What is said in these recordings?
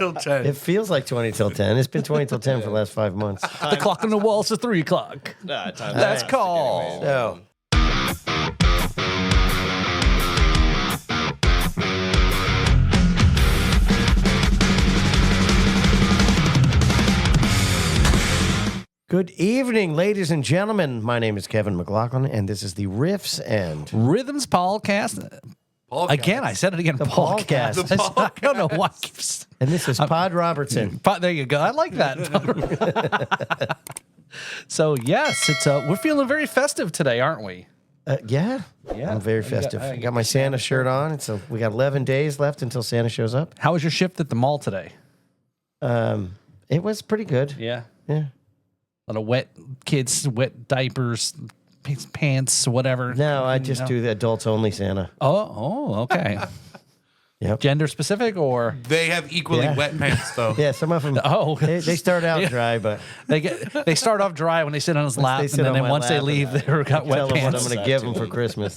till 10. It feels like 20 till 10. It's been 20 till 10 for the last 5 months. The clock on the wall says 3 o'clock. That's call. So, good evening, ladies and gentlemen. My name is Kevin McLaughlin, and this is the Riffs N Rhythms Podcast. Again, I said it again. Podcast. I don't know why. And this is Pod Robertson. There you go. I like that. So yes, it's we're feeling very festive today, aren't we? Yeah, I'm very festive. I got my Santa shirt on. We got 11 days left until Santa shows up. How was your shift at the mall today? It was pretty good. Yeah. Yeah. A lot of wet kids, wet diapers, pants, whatever. No, I just do the adults only Santa. Oh, okay. Yep. Gender specific or They have equally wet pants, though. Yeah, some of them. Oh. they start out dry, but they start off dry when they sit on his lap, and sit then on my once they lap leave, and they've got wet tell them what pants. I'm going to give them for Christmas.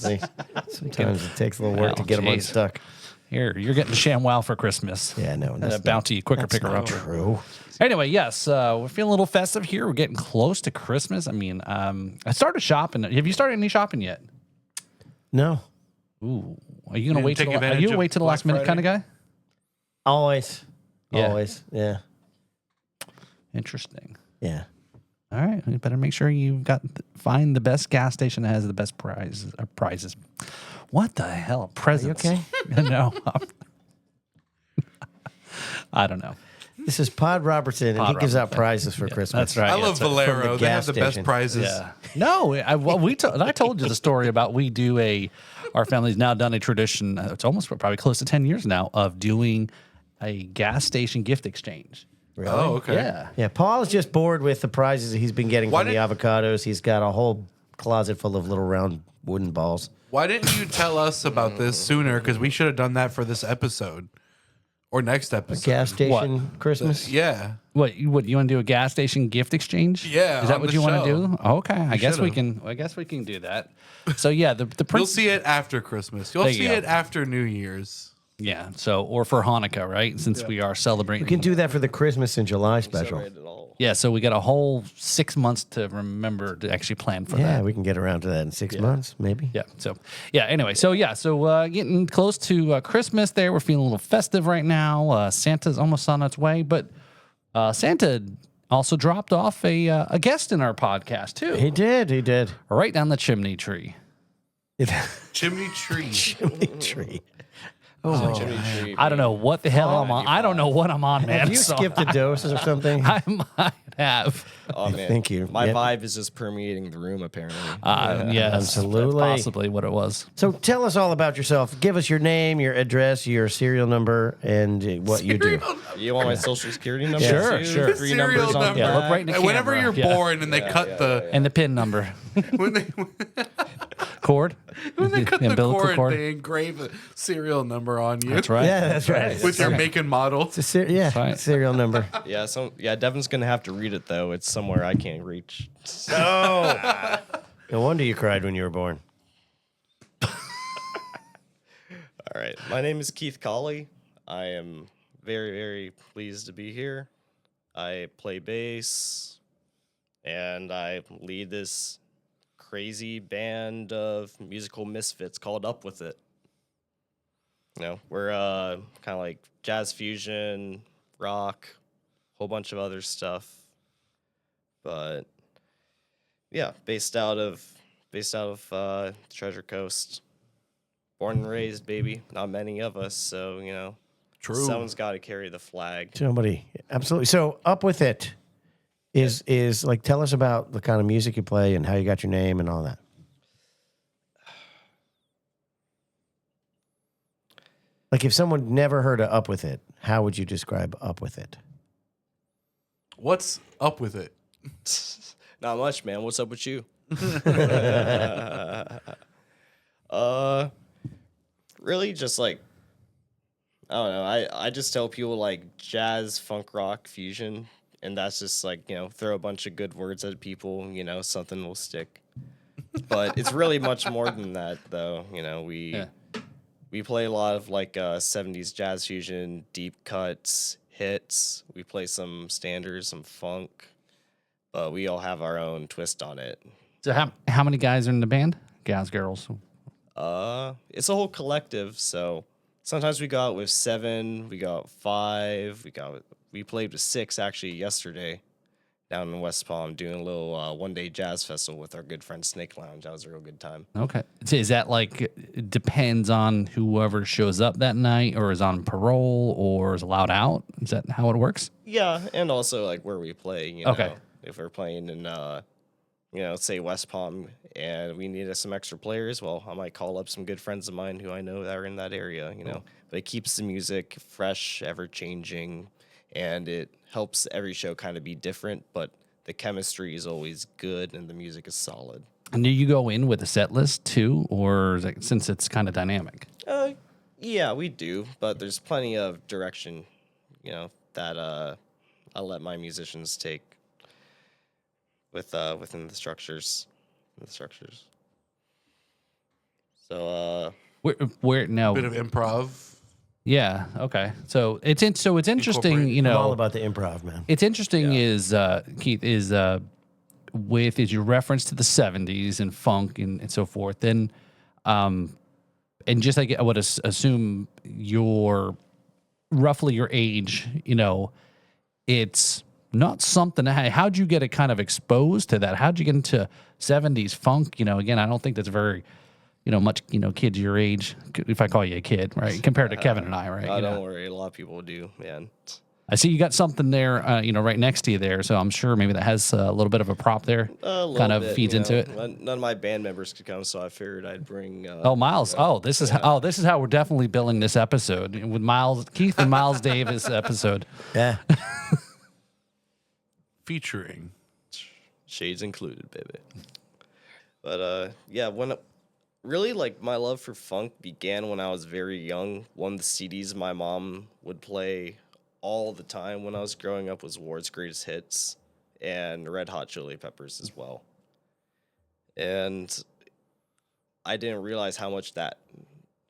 Sometimes it takes a little work to get them unstuck. Here, you're getting ShamWow for Christmas. Yeah, no, And a Bounty Quicker Picker not Upper. true. Anyway, yes, we're feeling a little festive here. We're getting close to Christmas. I mean, I started shopping. Have you started any shopping yet? No, Ooh, are you going to wait take till? Are advantage you a of wait till the Black last minute kind of guy? always. Yeah. Yeah. Interesting. Yeah. All right, you better make sure you find the best gas station that has the best prizes. What the hell? Presents. okay? No. I don't know. This is Pod Robertson, and he gives out prizes for Christmas. That's right. I love from Valero. the They have gas the best station. prizes. Yeah. No, I told you the story about our family's now done a tradition. It's almost probably close to 10 years now of doing a gas station gift exchange. Really? Oh, okay. Yeah. Yeah, Paul is just bored with the prizes that he's been getting Why from the avocados. He's got a whole closet full of little round wooden balls. Why didn't you tell us about this sooner? Because we should have done that for this episode or next episode. Gas station Christmas? Yeah. What you want to do a gas station gift exchange? Yeah, Is that on what the you want to show. do? Okay, I guess we should've. can. I guess we can do that. So yeah, the You'll see it after Christmas. You'll There you see go. it after New Year's. Yeah. So or for Hanukkah, right? Since we are celebrating. We can do that for the Christmas in July special. Yeah. So we got a whole 6 months to remember to actually plan for Yeah, that. we can get around to that in 6 months, maybe. Yeah. So yeah. Anyway. So getting close to Christmas. There, we're feeling a little festive right now. Santa's almost on its way, but Santa also dropped off a guest in our podcast too. He did. Right down the chimney tree. Chimney tree. Chimney tree. Oh, I don't know what the hell I'm on. I don't know what I'm on, man. have you So skipped a dose or something? I might have. Oh man, Thank you. My Yep. vibe is just permeating the room. Apparently, Yes, absolutely. that's possibly what it was. So tell us all about yourself. Give us your name, your address, your serial number, and what you do. you want my social security number? Sure, too? sure. Three Serial numbers on number. Yeah, look right in the And whenever camera. you're Yeah. born and they cut the And the PIN number. when they Cord. when they cut the umbilical cord, they engrave a serial number on you. That's right. Yeah, that's right. With your make and model. It's a right. serial number. Yeah, Devin's gonna have to read it though. It's somewhere I can't reach. No wonder you cried when you were born. All right, my name is Keith Colley. I am very, very pleased to be here. I play bass, and I lead this crazy band of musical misfits called Up With It. We're kind of like jazz fusion, rock, whole bunch of other stuff. But yeah, based out of Treasure Coast. Born and raised, baby. Not many of us, so True. someone's got to carry the flag. Somebody, absolutely. So, Up With It is like, tell us about the kind of music you play and how you got your name and all that. Like, if someone never heard of Up With It, how would you describe Up With It? What's up with it? Not much, man. What's up with you? Really just like, I don't know. I just tell people like jazz, funk, rock, fusion, and that's just like, throw a bunch of good words at people, something will stick. But it's really much more than that, though. We play a lot of like 70s jazz fusion, deep cuts, hits. We play some standards, some funk, but we all have our own twist on it. So how many guys are in the band? Guys, girls. It's a whole collective. So sometimes we go out with 7, we go out 5, we played with 6 actually yesterday down in West Palm doing a little one-day jazz festival with our good friend Snake Lounge. That was a real good time. Okay. So is that like it depends on whoever shows up that night, or is on parole, or is allowed out? Is that how it works? Yeah, and also like where we play. Okay. If we're playing in say West Palm and we needed some extra players, well, I might call up some good friends of mine who I know that are in that area, But it keeps the music fresh, ever changing, and it helps every show kind of be different, but the chemistry is always good and the music is solid. And do you go in with a set list too, or is it, since it's kind of dynamic? Yeah, we do, but there's plenty of direction, that I let my musicians take within the structures. So Where now? Bit of improv. Yeah. Okay. So it's interesting. Incorporate. I'm all about the improv, man. It's interesting is Keith is your reference to the 70s and funk and so forth. And just like I would assume roughly your age, it's not something. How'd you get it kind of exposed to that? How'd you get into 70s funk? Again, I don't think that's very, much, kids your age, if I call you a kid, right? Compared to Kevin and I, right? Oh, don't worry. A lot of people do, man. I see you got something there, right next to you there. So I'm sure maybe that has a little bit of a prop there. Kind of feeds into it. None of my band members could come, so I figured I'd bring. Miles. This is how we're definitely billing this episode with Miles, Keith, and Miles Davis episode. Yeah. Featuring Shades included, baby. But really, like, my love for funk began when I was very young. One of the CDs my mom would play all the time when I was growing up was Ward's Greatest Hits and Red Hot Chili Peppers as well. And I didn't realize how much that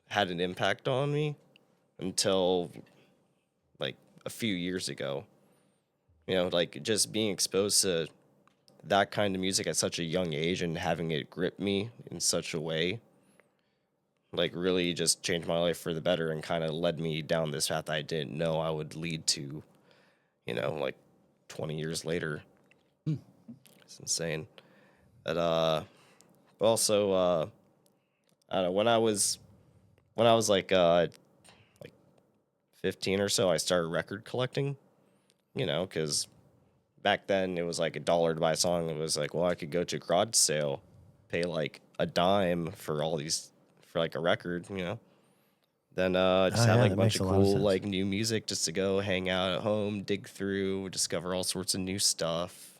had an impact on me until, like, a few years ago. Like, just being exposed to that kind of music at such a young age and having it grip me in such a way, like, really just changed my life for the better and kind of led me down this path I didn't know I would lead to, like 20 years later. It's insane. But also, I don't know, when I was like 15 or so, I started record collecting, because back then it was like $1 to buy a song. It was like, well, I could go to a garage sale, pay like a dime for all these, for like a record, Then just have like a bunch of cool like new music just to go hang out at home, dig through, discover all sorts of new stuff.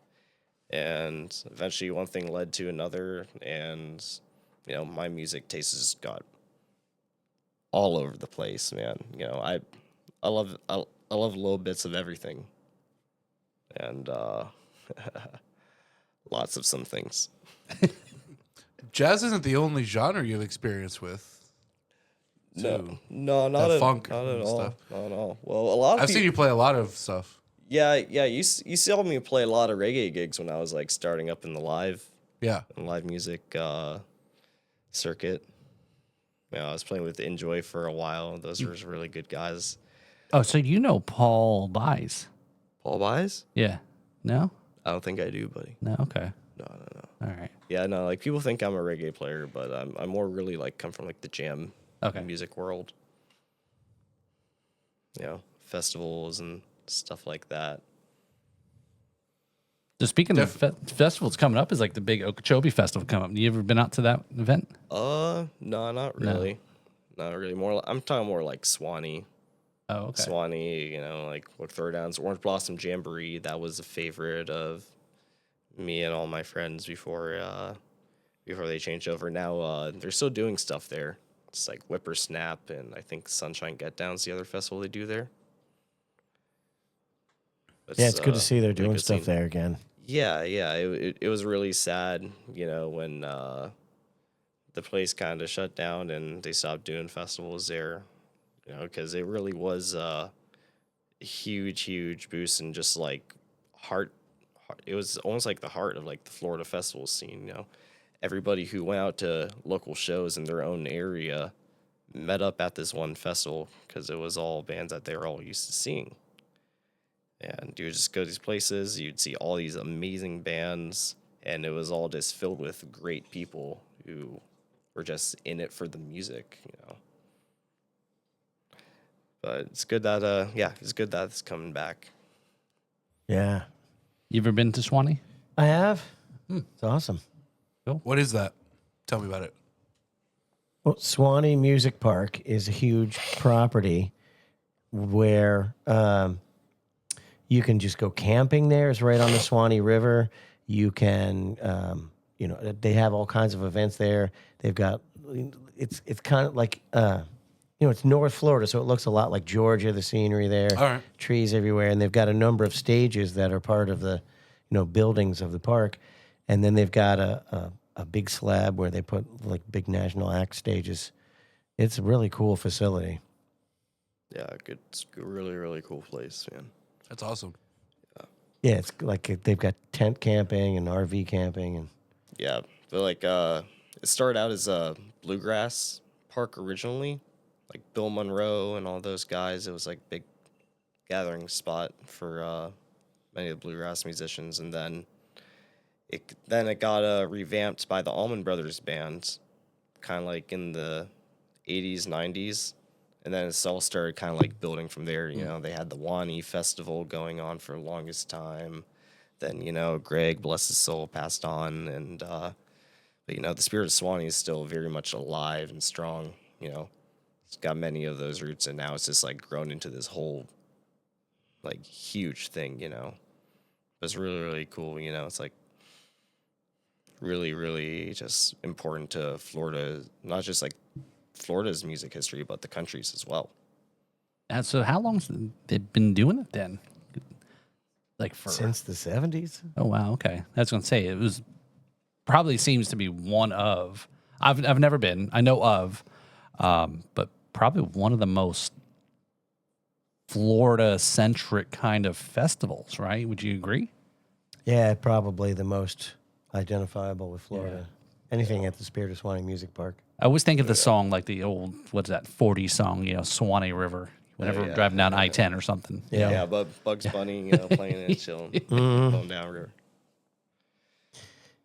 And eventually one thing led to another, and my music taste just got all over the place, man. I love little bits of everything. And lots of some things. Jazz isn't the only genre you have experience with. No, not at funk not at and all. stuff. Not at all. Well, a lot of I've seen you play a lot of stuff. Yeah. You saw me play a lot of reggae gigs when I was like starting up in the live music circuit. I was playing with Enjoy for a while. Those were really good guys. Oh, so Paul Buys? Paul Buys? Yeah. No? I don't think I do, buddy. No. Okay. No. All right. Yeah, no. Like, people think I'm a reggae player, but I'm more really like come from like the jam music world. Festivals and stuff like that. So speaking of festivals coming up, is like the big Okeechobee Festival coming up. You ever been out to that event? No, not really. No. Not really. I'm talking more like Suwannee. Oh, okay. Suwannee, like with Throwdowns, Orange Blossom Jamboree. That was a favorite of me and all my friends before they changed over. Now they're still doing stuff there. It's like Whippersnap, and I think Sunshine Get Down's the other festival they do there. It's good to see they're doing good stuff scene. there again. Yeah. It was really sad, when the place kind of shut down and they stopped doing festivals there, because it really was huge boost and just like it was almost like the heart of like the Florida festival scene. You know, everybody who went out to local shows in their own area met up at this one festival because it was all bands that they were all used to seeing. And you would just go to these places, you'd see all these amazing bands, and it was all just filled with great people who were just in it for the music, you know. But it's good that it's good that it's coming back. Yeah. You ever been to Suwannee? I have. It's awesome. What is that? Tell me about it. Well, Suwannee Music Park is a huge property where you can just go camping there. It's right on the Suwannee River. You can, they have all kinds of events there. They've got, it's kind of like, it's North Florida, so it looks a lot like Georgia, the scenery there. All right. Trees everywhere. And they've got a number of stages that are part of the, buildings of the park. And then they've got a big slab where they put like big national act stages. It's a really cool facility. Yeah, it's a really cool place, man. That's awesome. Yeah, it's like they've got tent camping and RV camping and Yeah, but like it started out as a bluegrass park originally, like Bill Monroe and all those guys. It was like big gathering spot for many of the bluegrass musicians, and then it got revamped by the Allman Brothers band, kind of like in the 80s, 90s. And then it all started kind of like building from there. You know, they had the Suwannee Festival going on for the longest time. Then, Greg, bless his soul, passed on. And, but, the spirit of Suwannee is still very much alive and strong. It's got many of those roots. And now it's just like grown into this whole like huge thing, But it's really cool. It's like really just important to Florida, not just like Florida's music history, but the country's as well. And so how long's they been doing it then? Like since the 70s. Oh wow, okay. I was gonna say it was probably seems to be one of I've never been. I know of, but probably one of the most Florida centric kind of festivals, right? Would you agree? Yeah, probably the most identifiable with Florida. Anything at the Spirit of Suwannee Music Park. I always think of the song like the old, what's that, 40 song, Suwannee River, whenever we're driving down I-10 or something. Yeah. But Bugs Bunny, playing and chilling, going down river.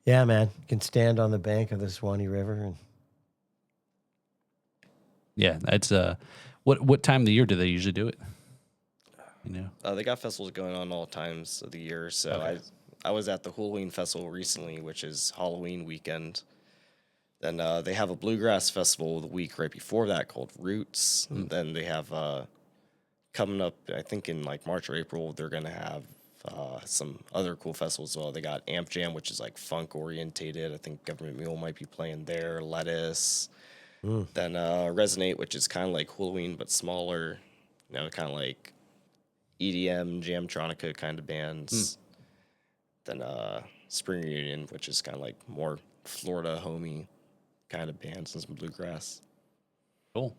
Yeah, man. You can stand on the bank of the Suwannee River. And yeah, it's what time of the year do they usually do it? They got festivals going on all times of the year. So Okay. I was at the Halloween Festival recently, which is Halloween weekend. Then they have a bluegrass festival the week right before that called Roots. And then they have coming up, I think in like March or April, they're going to have some other cool festivals as well. They got Amp Jam, which is like funk orientated. I think Government Mule might be playing there. Lettuce. Then Resonate, which is kind of like Halloween but smaller. Kind of like EDM, Jamtronica kind of bands. Then Spring Reunion, which is kind of like more Florida homey kind of bands and some bluegrass. Cool.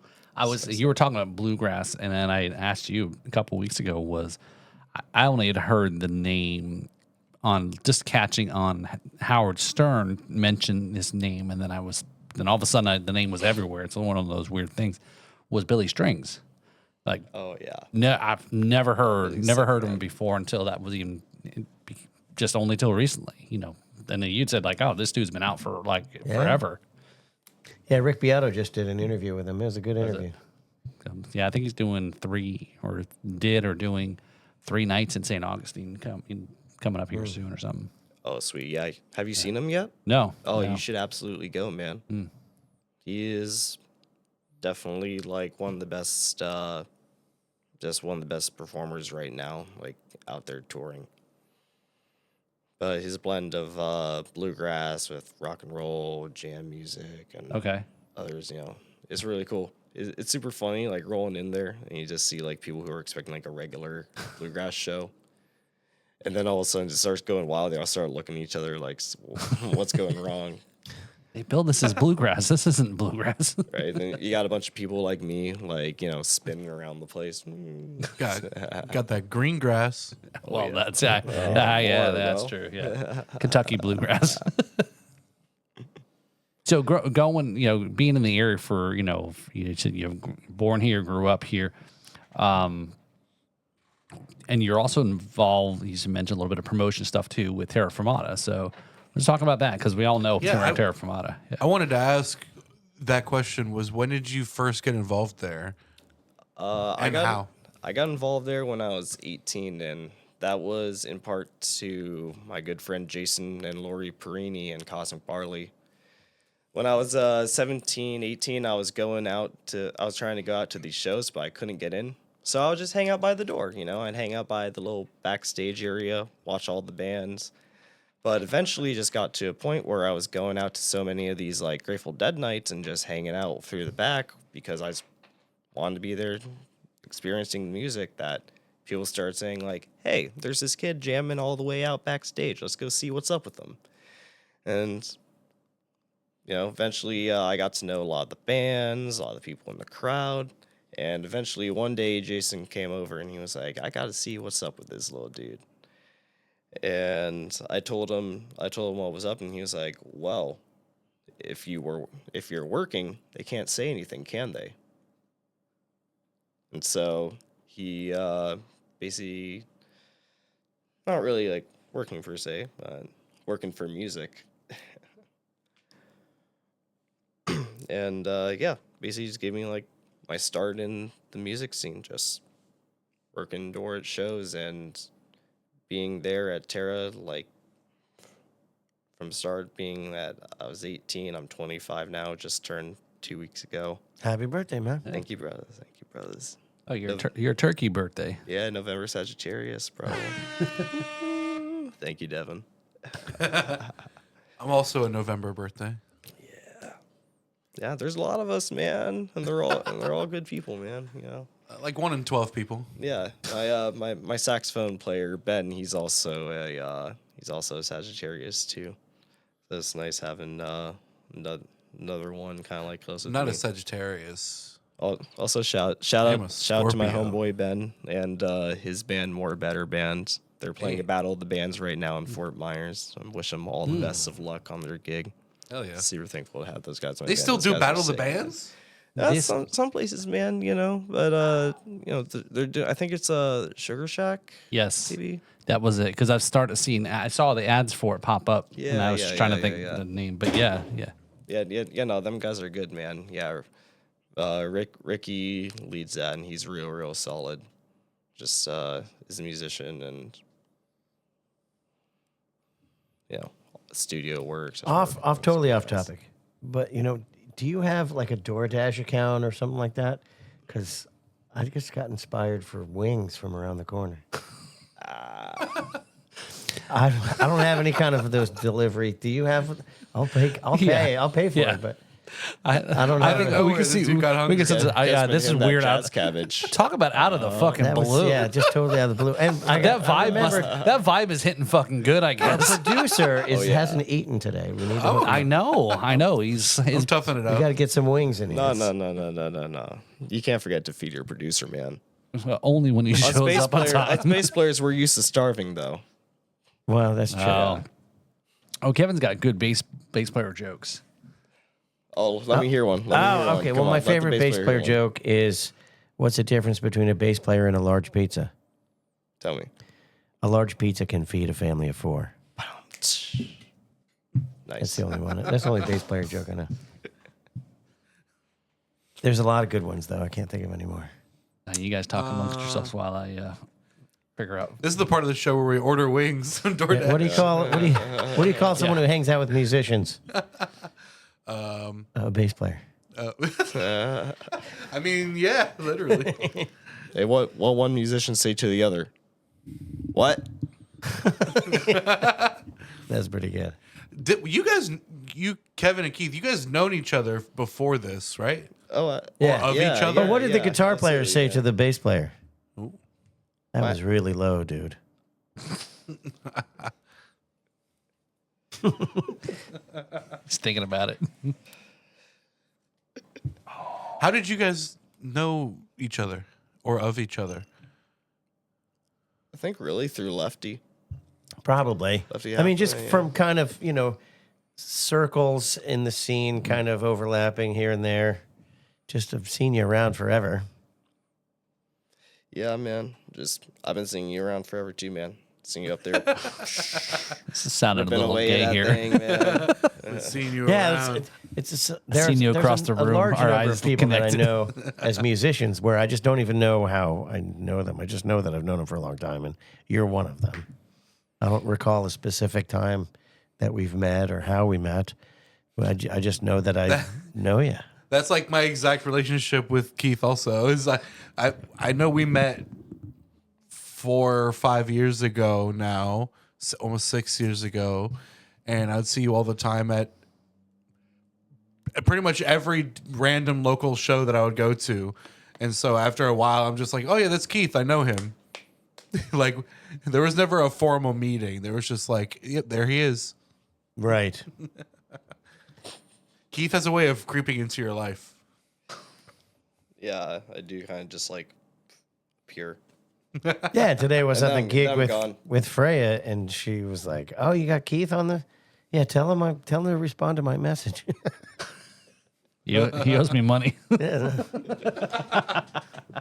You were talking about bluegrass, and then I asked you a couple weeks ago I only had heard the name on just catching on Howard Stern mention this name, and then all of a sudden the name was everywhere. It's one of those weird things. Was Billy Strings? Like, Oh yeah, no, I've never heard Billy of him Strings. before until that was even just only till recently. And then you'd said like, oh, this dude's been out for like forever. yeah, Rick Beato just did an interview with him. It was a good interview. Yeah, I think he's doing doing 3 nights in St. Augustine coming up here soon or something. Oh sweet, yeah. Have you seen him yet? No. Oh, no. you should absolutely go, man. He is definitely like one of the best, just one of the best performers right now, like out there touring. But his blend of bluegrass with rock and roll, jam music, and Okay. others, it's really cool. It's super funny, like rolling in there, and you just see like people who are expecting like a regular bluegrass show, and then all of a sudden it starts going wild. They all start looking at each other like, "What's going wrong?" They build this as bluegrass. This isn't bluegrass. Right? And you got a bunch of people like me, like, spinning around the place. Got that green grass. Well, yeah. that's More, that's no? true. Yeah, Kentucky bluegrass. So going, being in the area for, you said you're born here, grew up here, and you're also involved. You mentioned a little bit of promotion stuff too with Terra Firmata. So let's talk about that because we all know Terra Firmata. Yeah. I wanted to ask that question was when did you first get involved there? How? I got involved there when I was 18, and that was in part to my good friend Jason and Lori Perini and Cosmic Barley. When I was 17, 18, I was trying to go out to these shows, but I couldn't get in. So I would just hang out by the door, I'd hang out by the little backstage area, watch all the bands. But eventually just got to a point where I was going out to so many of these like Grateful Dead nights and just hanging out through the back because I wanted to be there experiencing the music that people started saying like, hey, there's this kid jamming all the way out backstage. Let's go see what's up with them. And eventually I got to know a lot of the bands, a lot of the people in the crowd. And eventually one day Jason came over and he was like, I got to see what's up with this little dude. And I told him what was up, and he was like, well, if you're working, they can't say anything, can they? And so he basically, not really like working per se, but working for music. And basically just gave me like my start in the music scene, just working door at shows and being there at Terra, like from start being that I was 18, I'm 25 now, just turned 2 weeks ago. Happy birthday, man. Thank you, brothers. Oh, your turkey birthday. Yeah, November Sagittarius, bro. Thank you, Devin. I'm also a November birthday. Yeah, there's a lot of us, man, and they're all good people, man. Like 1 in 12 people. Yeah, my saxophone player Ben, he's also a Sagittarius too. So it's nice having another one kind of like close. Not to a me. Sagittarius. Also shout I'm a out to my Scorpio. homeboy Ben and his band More Better Band. They're playing a Battle of the Bands right now in Fort Myers. I wish them all the best of luck on their gig. Hell yeah. Super thankful to have those guys. on my They band. still Those do guys are Battle of the sick. Bands? Some places, man, but they're doing. I think it's Sugar Shack. Yes, TV. that was it. Because I started seeing. I saw the ads for it pop up, and I was Yeah, trying to yeah, think yeah. the name. But yeah. No, them guys are good, man. Yeah, Ricky leads that, and he's real solid. Just is a musician and studio works. Totally off topic. But, do you have like a DoorDash account or something like that? Because I just got inspired for wings from around the corner. I don't have any kind of those delivery. Do you have? I'll pay for Yeah. it, but I don't know. I don't know we where can the see. dude got hungry. We can see. This is weird. Jazz cabbage. Talk about out of the fucking That was, blue. just totally out of the blue. And That vibe is hitting fucking good. I Our guess. producer hasn't eaten today. We need to. I know. He's I'm toughing it We out. got to get some wings in here. No. You can't forget to feed your producer, man. only when he Us shows bass up on time. bass players, we're used to starving, though. Well, that's true. Oh, Kevin's got good bass player jokes. Oh, let me hear one. Okay. Come Well, on, my let the favorite bass player hear one. joke is, what's the difference between a bass player and a large pizza? Tell me. A large pizza can feed a family of 4. Nice. That's the only one. That's the only bass player joke I know. There's a lot of good ones, though. I can't think of any more. You guys talk amongst yourselves while I figure out. This is the part of the show where we order wings on DoorDash. What do you call it? What do you call someone who hangs out with musicians? A bass player. I mean, yeah, literally. Hey, what one musician say to the other? What? That's pretty good. Kevin and Keith, you guys known each other before this, right? Oh, Yeah. Of each other? But what did the guitar player absolutely, say yeah. to the bass player? That What? was really low, dude. Just thinking about it. How did you guys know each other or of each other? I think really through Lefty. Probably. Lefty I mean, just Halfway, yeah. from kind of, circles in the scene kind of overlapping here and there. Just have seen you around forever. Yeah, man. I've been seeing you around forever too, man. Seeing you up there. This sounded a Been little away gay at that here. thing, man. I've seen you Yeah, around. there's you there's across the a room, large our number eyes of people that I connected. know as musicians where I just don't even know how I know them. I just know that I've known them for a long time, and you're one of them. I don't recall a specific time that we've met or how we met. I just know that I know you. That's like my exact relationship with Keith also. Is I know we met 4 or 5 years ago now, almost 6 years ago, and I'd see you all the time at pretty much every random local show that I would go to. And so after a while, I'm just like, oh yeah, that's Keith. I know him. Like there was never a formal meeting. There was just like, yep, there he is. Right. Keith has a way of creeping into your life. Yeah, I do kind of just like pure. Yeah, today was And at the then- gig then I'm gone. with Freya, and she was like, "Oh, you got Keith on the? Yeah, tell him to respond to my message." He owes me money. Yeah.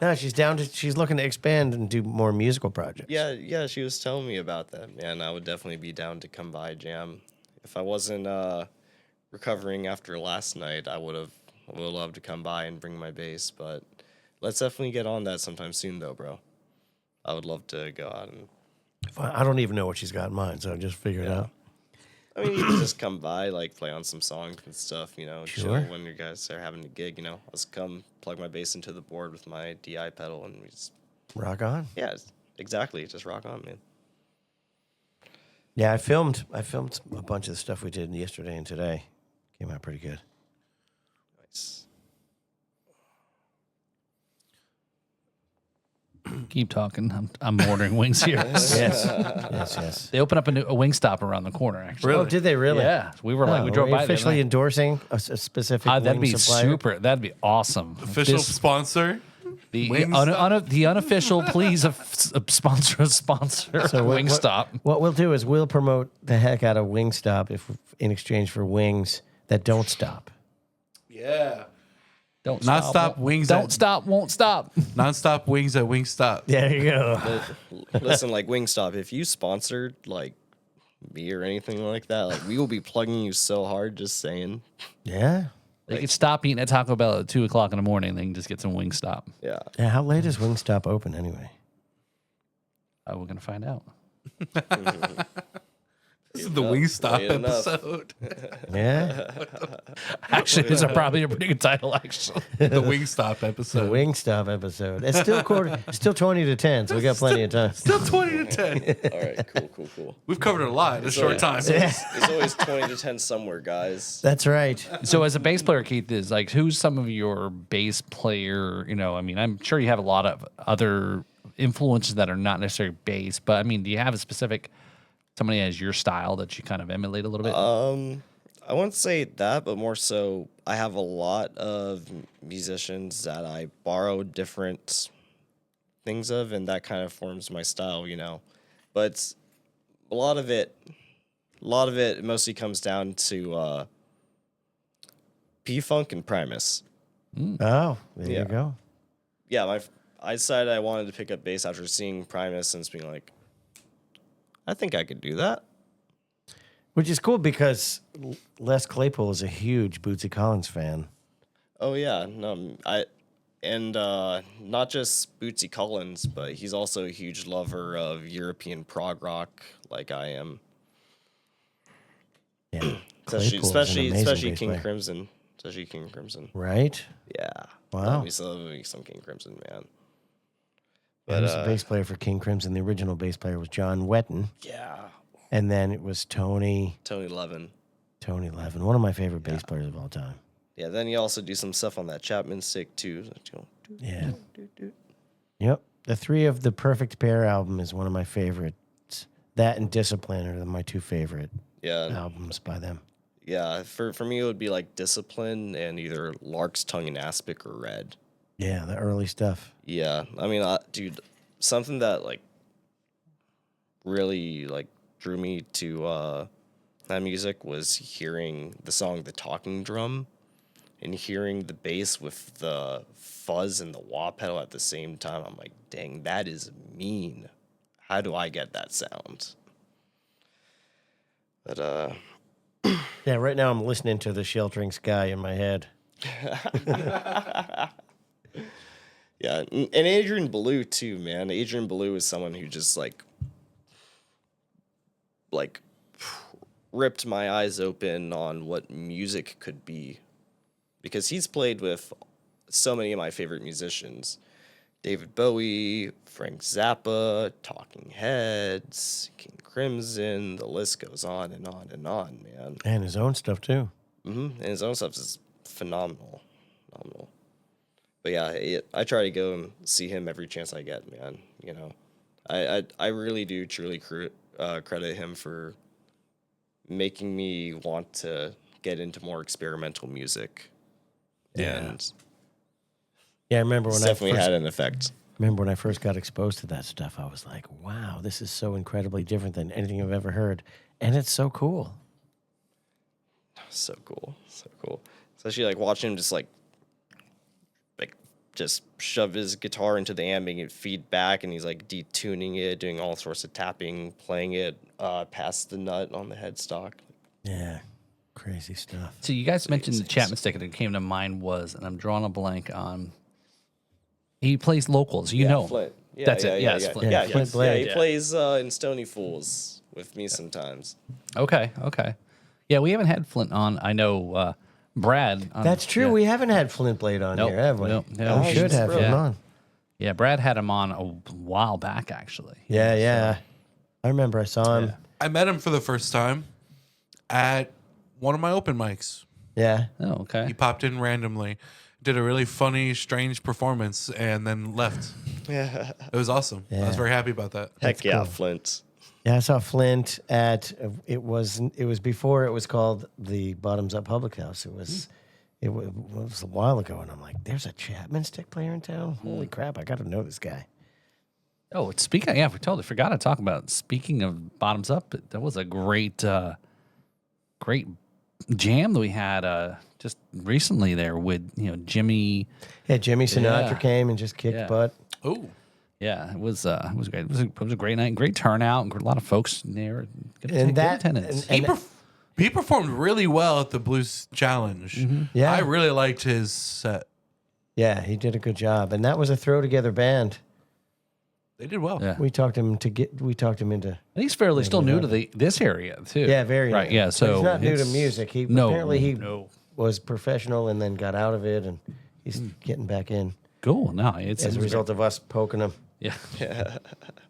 No, she's looking to expand and do more musical projects. Yeah, she was telling me about that, man. I would definitely be down to come by jam. If I wasn't recovering after last night, I would love to come by and bring my bass, but let's definitely get on that sometime soon though, bro. I would love to go out and I don't even know what she's got in mind, so just figure it out. I mean, you can just come by, like play on some songs and stuff, Sure. chill when you guys are having a gig, I'll just come plug my bass into the board with my DI pedal and we just, Rock on. yeah, exactly, just rock on, man. Yeah, I filmed a bunch of the stuff we did yesterday and today. Came out pretty good. Nice. Keep talking. I'm ordering wings here. Yes. They opened up a wing stop around the corner, actually. Oh, did they really? Yeah. We were Oh, like, we drove are we by the other officially night. endorsing a specific That'd wing be supplier? super. That'd be awesome. Official This- sponsor. the Wings the unofficial, please sponsor So what- Wingstop. What we'll do is we'll promote the heck out of Wingstop in exchange for wings that don't stop. Yeah. Don't Non-stop stop. wings Don't at- stop. Won't stop. Non-stop wings at Wingstop. There you go. Listen, like Wingstop, if you sponsored like me or anything like that, like we will be plugging you so hard. Just saying. Yeah. They could stop eating at Taco Bell at 2:00 in the morning. They can just get some Wingstop. Yeah. Yeah. How late is Wingstop open anyway? We're gonna find out. This is the Wingstop late enough. episode. Yeah. Actually, this is probably a pretty good title. Actually, The Wingstop The episode. Wingstop episode. It's still 20 to 10, so we got plenty of time. Still 20 to 10. All right. Cool. We've covered a lot in a short time. It's always 20 to 10 somewhere, guys. That's right. so as a bass player, Keith, is like, who's some of your bass player? I mean, I'm sure you have a lot of other influences that are not necessarily bass, but I mean, do you have a specific somebody as your style that you kind of emulate a little bit? I wouldn't say that, but more so, I have a lot of musicians that I borrow different things of, and that kind of forms my style, But a lot of it mostly comes down to P-Funk and Primus. Oh, there Yeah. you go. Yeah, I decided I wanted to pick up bass after seeing Primus and just being like, I think I could do that. Which is cool because Les Claypool is a huge Bootsy Collins fan. Oh yeah, no, not just Bootsy Collins, but he's also a huge lover of European prog rock, like I am. Yeah. Especially bass King player. Crimson, especially King Crimson. right? Yeah, Wow. love me some King Crimson, man. He But was the bass player for King Crimson. The original bass player was John Wetton, yeah, and then it was Tony Levin. Levin, one of my favorite bass players of all time. Yeah, then you also do some stuff on that Chapman stick too. Yeah. Yep. The Three of the Perfect Pair album is one of my favorites. That and Discipline are my two favorite Yeah. albums by them. Yeah. For me, it would be like Discipline and either Lark's Tongue and Aspic or Red. Yeah, the early stuff. Yeah. I mean, dude, something that like really like drew me to that music was hearing the song The Talking Drum and hearing the bass with the fuzz and the wah pedal at the same time. I'm like, dang, that is mean. How do I get that sound? But Yeah, right now I'm listening to The Sheltering Sky in my head. yeah, and Adrian Belew too, man. Adrian Belew is someone who just like ripped my eyes open on what music could be, because he's played with so many of my favorite musicians: David Bowie, Frank Zappa, Talking Heads, King Crimson. The list goes on and on and on, man. And his own stuff, too. And his own stuff is phenomenal. But yeah, I try to go and see him every chance I get, man. You know, I really do truly credit him for making me want to get into more experimental music. Yeah. And Yeah, I remember it's when definitely had an effect. Remember when I first got exposed to that stuff, I was like, wow, this is so incredibly different than anything I've ever heard. And it's so cool. So cool. Especially like watching him just shove his guitar into the amp, making it feedback, and he's like detuning it, doing all sorts of tapping, playing it past the nut on the headstock. Yeah, crazy stuff. So you guys mentioned the Chapman stick, and it came to mind was, and I'm drawing a blank on. He plays locals, you know. Flint. Yeah, That's yeah, it. Yeah, Yes, yeah, Flint. yeah, Flint yeah, Blade. he plays in Stony Fools with me sometimes. Okay. Yeah, we haven't had Flint on. I know Brad. That's true. Yeah. We haven't had Flint Blade on Nope, here, have we? nope, We no. should have him Yeah. on. Yeah, Brad had him on a while back, actually. Yeah. I remember I saw him. I met him for the first time at one of my open mics. Yeah. Oh, okay. He popped in randomly, did a really funny, strange performance, and then left. Yeah. It was awesome. I was Yeah. very happy about that. Heck yeah, cool. Flint. Yeah, I saw Flint at it was before it was called the Bottoms Up Public House. It was a while ago, and I'm like, there's a Chapman stick player in town. Holy crap! I got to know this guy. Oh, speaking. Yeah, we totally forgot to talk about. Speaking of Bottoms Up, that was a great jam that we had just recently there with Jimmy. Yeah, Jimmy Sinatra Yeah. came and just kicked Yeah. butt. Oh, Yeah, it was great. It was a great night, great turnout, and a lot of folks there. And Good that attendance. he performed really well at the Blues Challenge. Yeah. I really liked his set. Yeah, he did a good job, and that was a throw together band. They did well. Yeah. We talked him into. And he's fairly still new to this area too. Yeah, very right. new. Yeah, But so he's not new to it's- music. He No, apparently he no. was professional and then got out of it, and he's getting back in Cool. No, it's as a result of us poking him. Yeah.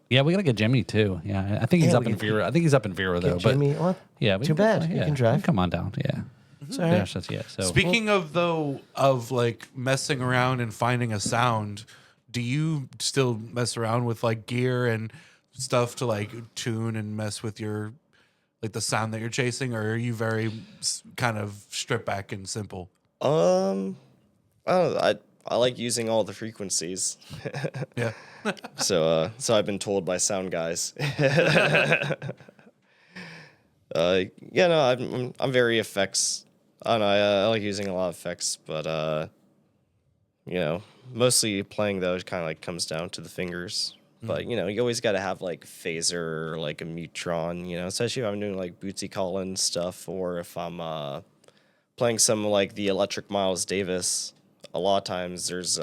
Yeah, we gotta get Jimmy too. Yeah, I think he's Yeah, up in Vera. I think he's up in Vera though. Get Jimmy, well, yeah, we too can- bad. Yeah, You can drive. Come on down. Yeah. It's all right. So Speaking of like messing around and finding a sound, do you still mess around with like gear and stuff to like tune and mess with your like the sound that you're chasing, or are you very kind of stripped back and simple? I don't know, I like using all the frequencies. Yeah. So I've been told by sound guys. Yeah, no, I'm very effects. I don't know. I like using a lot of effects, but mostly playing those kind of like comes down to the fingers. But you always got to have like phaser or like a mutron. Especially if I'm doing like Bootsy Collins stuff, or if I'm playing some like the Electric Miles Davis. A lot of times there's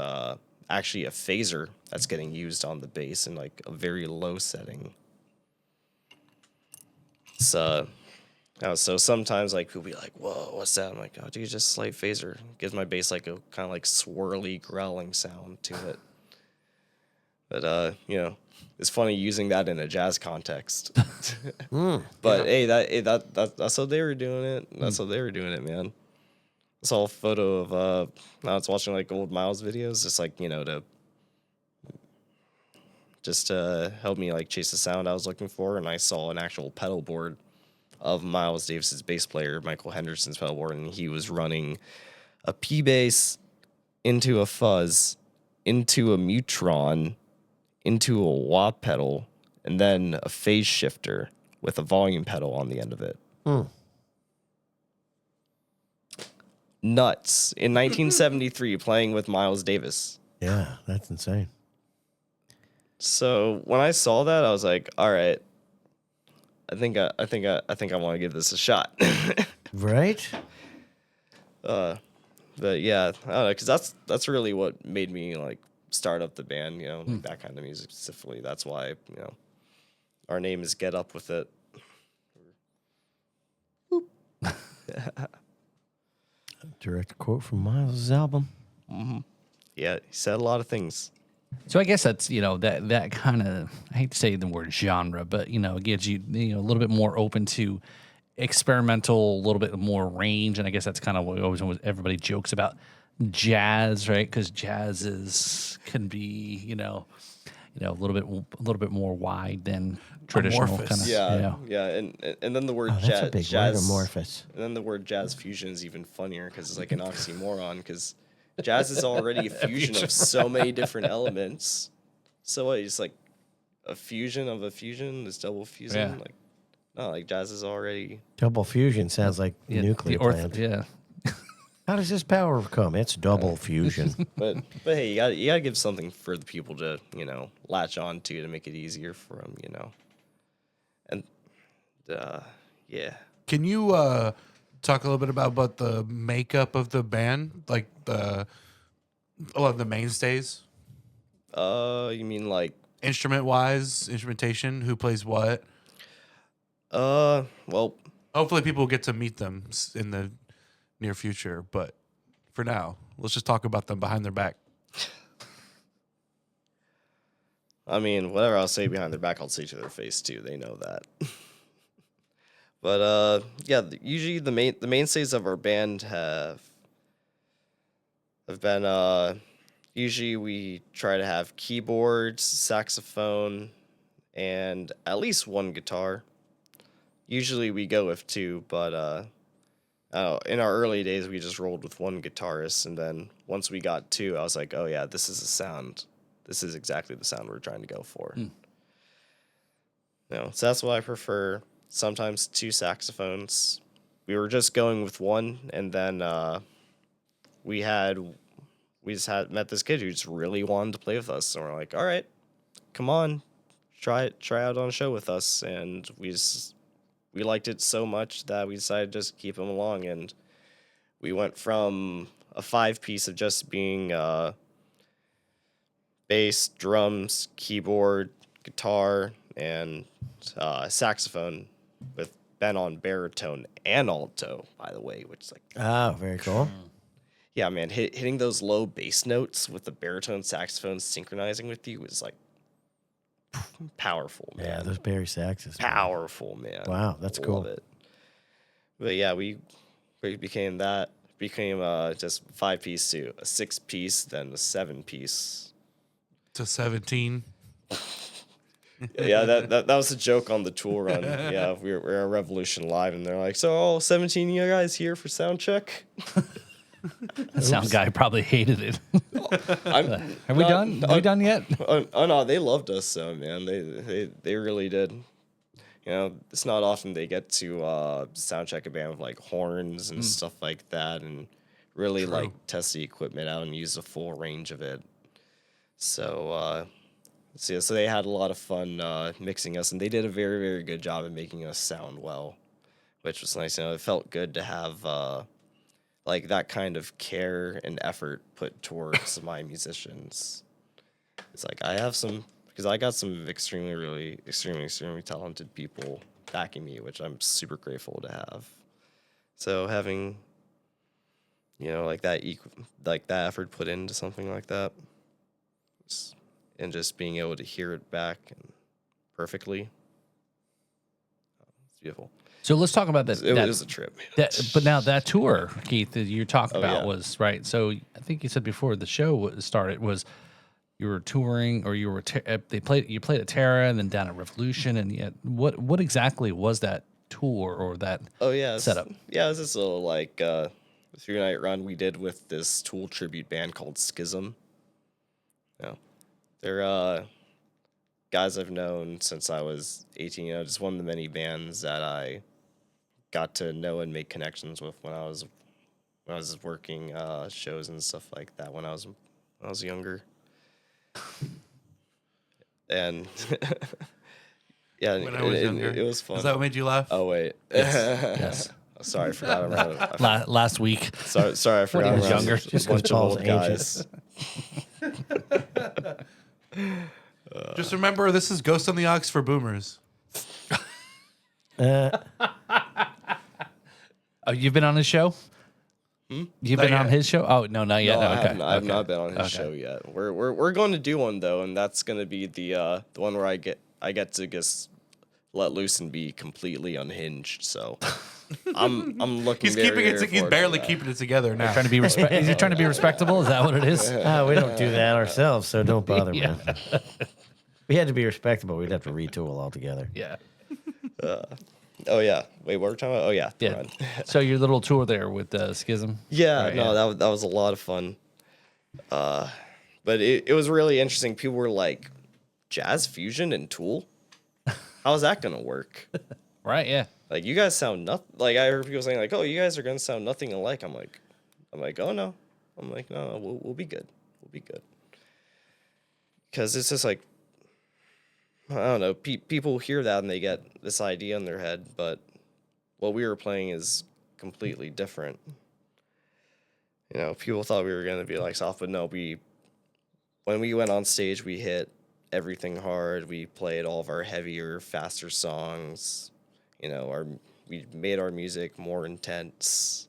actually a phaser that's getting used on the bass in like a very low setting. So sometimes like people be like, "Whoa, what's that?" I'm like, "Oh, dude, just slight phaser." Gives my bass like a kind of like swirly growling sound to it. But it's funny using that in a jazz context. But hey, that's how they were doing it. That's how they were doing it, man. I saw a photo of I was watching like old Miles videos, just like to help me like chase the sound I was looking for, and I saw an actual pedal board of Miles Davis's bass player, Michael Henderson's pedalboard, and he was running a P bass into a fuzz, into a Mutron, into a wah pedal, and then a phase shifter with a volume pedal on the end of it. Nuts. In 1973, playing with Miles Davis. Yeah, that's insane. So when I saw that, I was like, all right, I think I want to give this a shot. Right? But yeah, I don't know, because that's really what made me like start up the band, like that kind of music specifically. That's why, our name is Get Up With It. Direct quote from Miles' album. Yeah, he said a lot of things. So I guess that's, that kind of, I hate to say the word genre, but, it gives you, a little bit more open to experimental, a little bit more range. And I guess that's kind of what everybody jokes about jazz, right? Because jazz can be, a little bit more wide than traditional Amorphous. kind of. Yeah, and then the word Oh, that's a big jazz, word, amorphous. and then the word jazz fusion is even funnier because it's like an oxymoron because jazz is already a fusion of so many different elements. So what, it's like a fusion of a fusion, this double fusion, Yeah. like no, like jazz is already. Double fusion sounds like nuclear plant. Yeah. How does this power come? It's double fusion. But hey, you gotta give something for the people to latch on to make it easier for them, and yeah. Can you talk a little bit about the makeup of the band, like a lot of the mainstays, You mean like instrumentation, who plays what? well, Hopefully, people will get to meet them in the near future. But for now, let's just talk about them behind their back. I mean, whatever I'll say behind their back, I'll say to their face too. They know that. But yeah, usually the mainstays of our band have been usually we try to have keyboards, saxophone, and at least one guitar. Usually we go with two, but in our early days we just rolled with one guitarist, and then once we got two, I was like, oh yeah, this is a sound. This is exactly the sound we're trying to go for. So that's why I prefer sometimes two saxophones. We were just going with one, and then we just met this kid who just really wanted to play with us, and we're like, all right, come on, try out on a show with us, and we liked it so much that we decided to just keep him along, and we went from a 5-piece of just being bass, drums, keyboard, guitar, and saxophone with Ben on baritone and alto, by the way, which is like, Oh, very cool. yeah, man, hitting those low bass notes with the baritone saxophone synchronizing with you is like powerful, man. Yeah, those Barry saxes. Powerful, man. Wow, that's cool. Love it. But yeah, we became just 5-piece to a 6-piece, then a 7-piece. To 17. Yeah, that was a joke on the tour run. Yeah, we're at Revolution Live, and they're like, so all 17 of you guys here for sound check? The sound guy probably hated it. Are we done? Are we done yet? Oh no, they loved us, so man, they really did. It's not often they get to sound check a band with like horns and stuff like that, and really like test the equipment out and use the full range of it. So so they had a lot of fun mixing us, and they did a very, very good job of making us sound well, which was nice. It felt good to have like that kind of care and effort put towards my musicians. It's like because I got some extremely talented people backing me, which I'm super grateful to have. So having, like that effort put into something like that, and just being able to hear it back and perfectly, it's beautiful. So let's talk about that. It was a trip, man. But now that tour, Keith, that you're talking about yeah. was right. So I think you said before the show started was you were touring, or you played at Terra and then down at Revolution, and yet what exactly was that tour or that setup? Yeah, it was this little like 3-night run we did with this Tool tribute band called Schism. Yeah, they're guys I've known since I was 18. You know, just one of the many bands that I got to know and make connections with when I was working shows and stuff like that when I was younger. And yeah, When I was younger. it was fun. Is that what made you laugh? Oh wait, Yes. sorry, I forgot. Last week. Sorry, I forgot. he was around younger. a Just 'cause bunch of Paul's old guys. Just remember, this is Ghost on the Ox for boomers. Uh, Oh, you've been on his show? You've been Not on yet. his show? Oh, no, not yet. No, No, I okay. have not been on his Okay. show yet. We're going to do one though, and that's going to be the one where I get to just let loose and be completely unhinged. So I'm looking. He's very, keeping it. very He's forward barely to that. keeping it together now. Trying to be Is he trying to be respectable? Is that what it is? we don't do that ourselves, so don't bother, Yeah. man. We had to be respectable. We'd have to retool altogether. Yeah. Oh yeah. Wait, what were we talking about? Oh yeah. Yeah. Run. So your little tour there with Schism? Yeah, Right, no, yeah. that was a lot of fun. But it was really interesting. People were like, jazz fusion and Tool? How's that gonna work? Right, yeah. Like you guys sound nothing. Like I heard people saying like, oh, you guys are gonna sound nothing alike. I'm like, oh no. I'm like, no, we'll be good. We'll be good. Because it's just like, I don't know. People hear that and they get this idea in their head, but what we were playing is completely different. You know, people thought we were gonna be like soft, but no. When we went on stage, we hit everything hard. We played all of our heavier, faster songs. You know, we made our music more intense.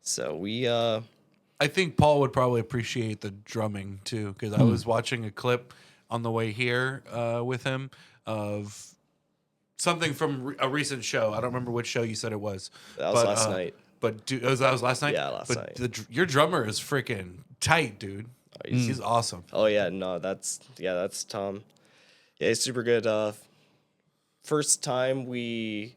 So we I think Paul would probably appreciate the drumming too, because I was watching a clip on the way here with him of something from a recent show. I don't remember which show you said it was. That was last night. But that was last night. Yeah, last night. Your drummer is freaking tight, dude. He's awesome. Oh yeah, no, that's Tom. Yeah, he's super good. First time we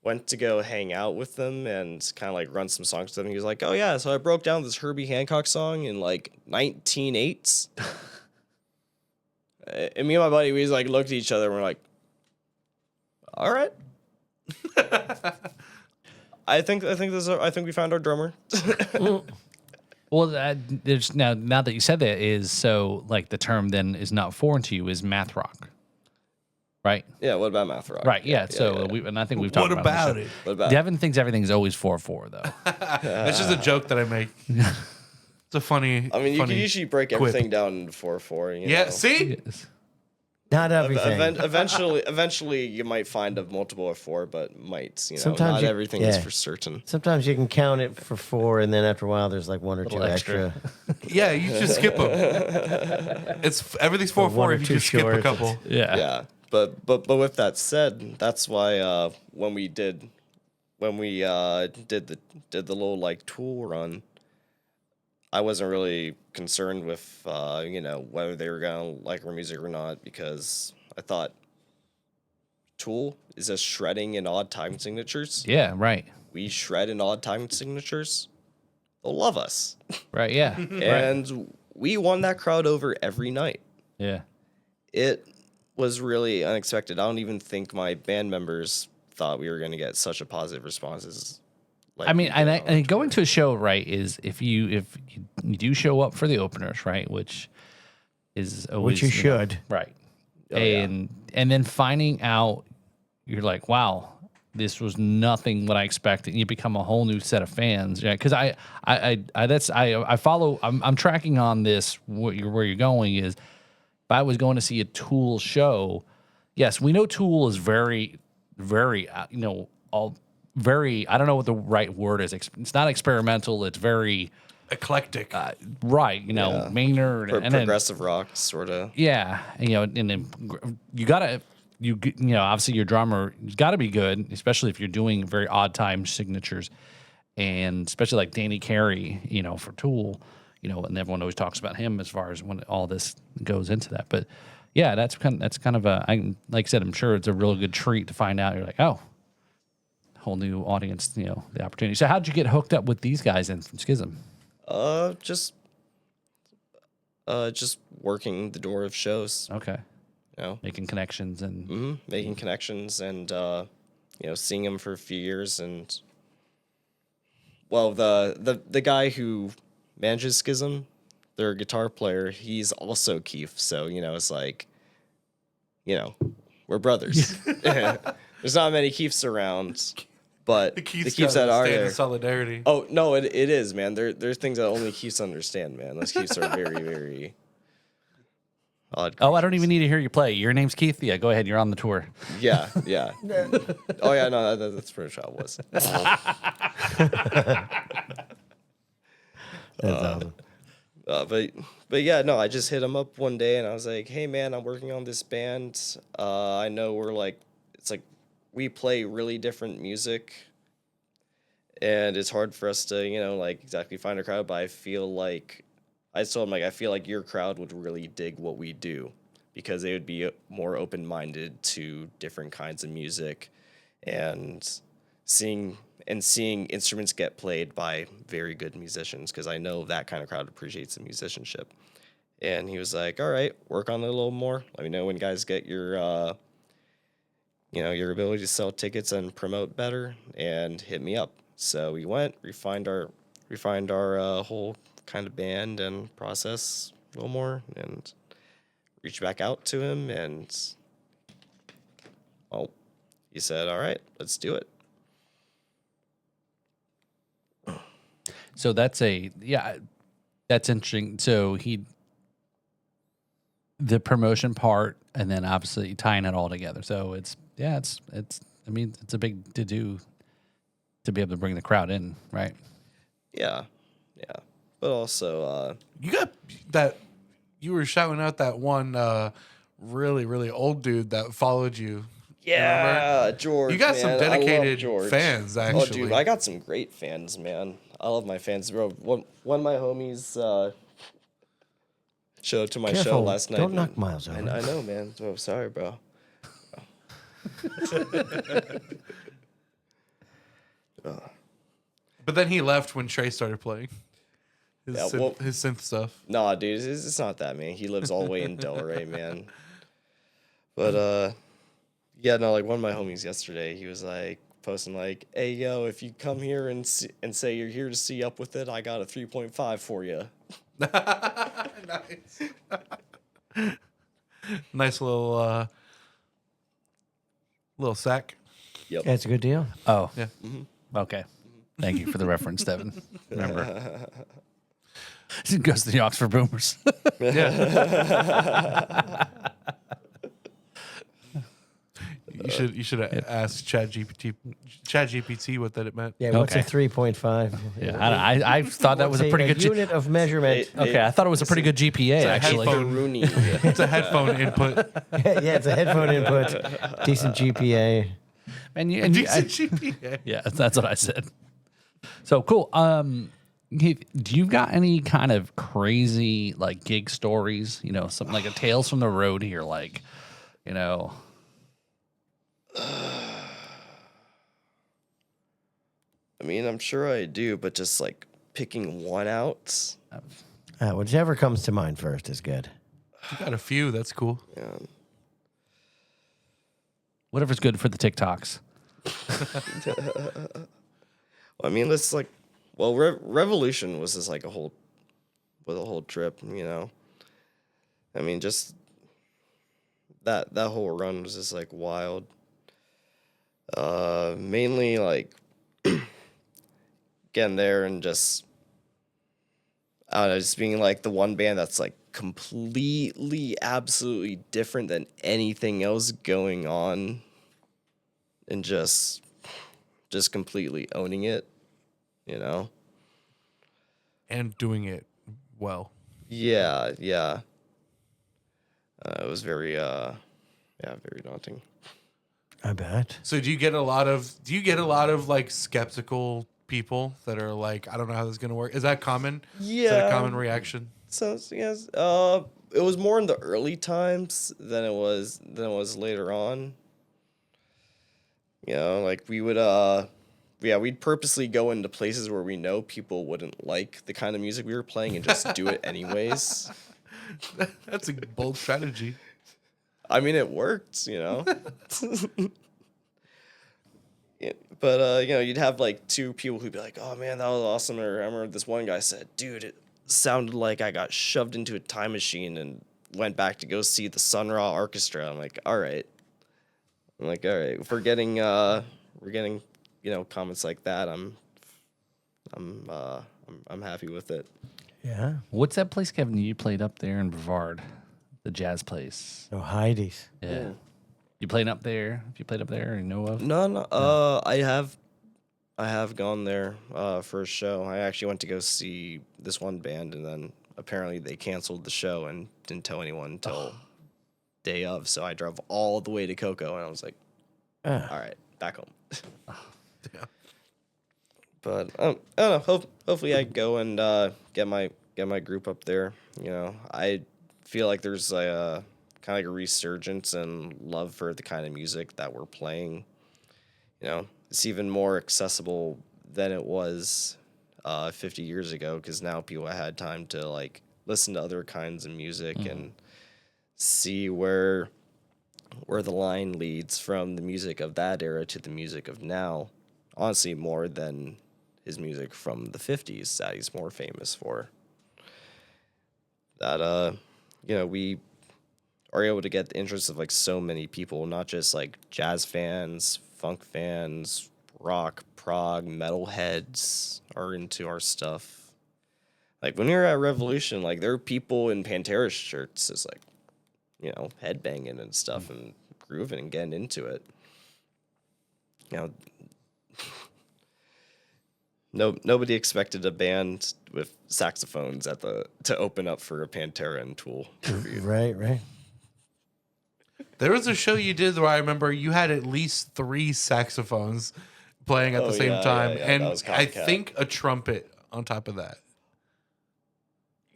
went to go hang out with them and kind of like run some songs with them. He was like, "Oh yeah, so I broke down this Herbie Hancock song in like 19/8." And me and my buddy, we just like looked at each other and we're like, "All right." I think we found our drummer. Well, there's now that you said that is so like the term then is not foreign to you is math rock, right? Yeah. What about math rock? Right. Yeah. So yeah. and I think we've talked What about it on about the it? show. What about Devin thinks everything's always 4/4 though. That's just a joke that I make. It's a funny. I mean, you can funny usually break quip. everything down into 4/4. You Yeah. know? See. Yes. Not everything. Eventually, you might find a multiple of 4, but might. You know, Sometimes not you- everything is yeah. for certain. Sometimes you can count it for 4, and then after a while, there's like 1 or 2 Little extra. extra. Yeah, you just skip them. It's everything's 4/4 one or if you two just skip a shorts, couple. Yeah. Yeah, but with that said, that's why when we did the little like Tool run, I wasn't really concerned with whether they were gonna like our music or not, because I thought Tool is just shredding in odd time signatures. Yeah. Right. We shred in odd time signatures. They'll love us. Right. Yeah. Right. And we won that crowd over every night. Yeah. It was really unexpected. I don't even think my band members thought we were going to get such a positive response. I mean, and going to a show, right, is if you do show up for the openers, right, which is always Which you should. right, Oh, yeah. and then finding out you're like, wow, this was nothing what I expected. You become a whole new set of fans, yeah. Because I follow. I'm tracking on this. Where you're going is, if I was going to see a Tool show, yes, we know Tool is very, very, all very. I don't know what the right word is. It's not experimental. It's very Eclectic. right. Yeah. Maynard and then progressive rock, sort of. yeah, and then you gotta, obviously your drummer has got to be good, especially if you're doing very odd time signatures, and especially like Danny Carey, for Tool, and everyone always talks about him as far as when all this goes into that. But yeah, that's kind of like I said, I'm sure it's a real good treat to find out. You're like, oh, whole new audience, the opportunity. So how'd you get hooked up with these guys in from Schism? Just working the door of shows. Okay. Making connections and Making connections and seeing him for a few years. And well, the guy who manages Schism, their guitar player, he's also Keith. So it's like, we're brothers. There's not many Keiths around, but the Keiths that are there, solidarity. Oh no, it is, man. There's things that only Keiths understand, man. Those Keiths are very, very odd. Oh, I don't even need to hear you play. Your name's Keith? Yeah, go ahead. You're on the tour. Yeah. Oh yeah, no, that's pretty much how it was. That's awesome. But yeah, no, I just hit him up one day and I was like, hey man, I'm working on this band. I know it's like we play really different music and it's hard for us to, exactly find a crowd, but I feel like I told him, I feel like your crowd would really dig what we do because they would be more open-minded to different kinds of music and seeing instruments get played by very good musicians because I know that kind of crowd appreciates the musicianship. And he was like, all right, work on it a little more. Let me know when guys get your ability to sell tickets and promote better and hit me up. So we went, refined our whole kind of band and process a little more and reached back out to him and he said, all right, let's do it. So that's interesting. So the promotion part and then obviously tying it all together. So it's a big to do to be able to bring the crowd in, right? Yeah. But also, You got that. You were shouting out that one really, really old dude that followed you. yeah, Remember? George. You got some man, I love dedicated George. fans, actually. Oh, dude, I got some great fans, man. I love my fans, bro. One of my homies showed up to my show Careful, last night. don't knock Miles over. I know, man. Oh, sorry, bro. But then he left when Trey started playing his synth stuff. Nah, dude, it's not that, man. He lives all the way in Delray, man. But yeah, no, like one of my homies yesterday, he was like posting like, "Hey, yo, if you come here and say you're here to see Up With It, I got a 3.5 for you." Nice. Nice little sack. Yep. That's a good deal. Oh, Yeah. Okay. Thank you for the reference, Devin. Remember, he goes to the Oxford Boomers. Yeah. You should have asked ChatGPT what that it meant. Yeah, what's Okay. a 3.5? Yeah, I thought that was a pretty good unit of measurement. Okay, I thought it was a pretty good GPA actually. headphone. Rooney. It's a headphone input. Yeah, it's a headphone input, decent GPA. And you, Decent GPA. yeah, that's what I said. So cool. Heath, do you got any kind of crazy like gig stories? Something like a tales from the road here, like, I mean, I'm sure I do, but just like picking one out. Whichever comes to mind first is good. You got a few. That's cool. Yeah. whatever's good for the TikToks. I mean, it's like, well, Revolution was just like a whole trip, you know. I mean, just that whole run was just like wild. Mainly like getting there and just, I don't know, just being like the one band that's like completely, absolutely different than anything else going on, and just completely owning it, you know? And doing it well. Yeah. It was very daunting. I bet. So do you get a lot of like skeptical people that are like, I don't know how this is gonna work? Is that common? Yeah. Is that a common reaction? So yes, it was more in the early times than it was later on. You know, like we would we'd purposely go into places where we know people wouldn't like the kind of music we were playing and just do it anyways. That's a bold strategy. I mean, it worked, you know. Yeah, but you know, you'd have like two people who'd be like, "Oh man, that was awesome." Or I remember this one guy said, "Dude, it sounded like I got shoved into a time machine and went back to go see the Sun Ra Orchestra." I'm like, "All right." If we're getting you know, comments like that, I'm happy with it. Yeah. What's that place, Kevin? You played up there in Brevard, the jazz place. Oh, Heidi's. Yeah. You played up there? If you played up there, you know of? No. I have gone there for a show. I actually went to go see this one band, and then apparently they canceled the show and didn't tell anyone until day of. So I drove all the way to Cocoa, and I was like, all right, back home. Yeah. But I don't know. Hopefully, I go and get my group up there. You know, I feel like there's a kind of like a resurgence and love for the kind of music that we're playing. You know, it's even more accessible than it was 50 years ago, because now people had time to like listen to other kinds of music and see where the line leads from the music of that era to the music of now. Honestly, more than his music from the 50s that he's more famous for. That you know, we are able to get the interest of like so many people, not just like jazz fans, funk fans, rock, prog, metal heads are into our stuff. Like when we were at Revolution, like there were people in Pantera shirts just like, you know, headbanging and stuff and grooving and getting into it. You know, nobody expected a band with saxophones to open up for a Pantera and Tool tribute. Right. There was a show you did where I remember you had at least 3 saxophones playing at the same time, and that was I Copycat. think a trumpet on top of that.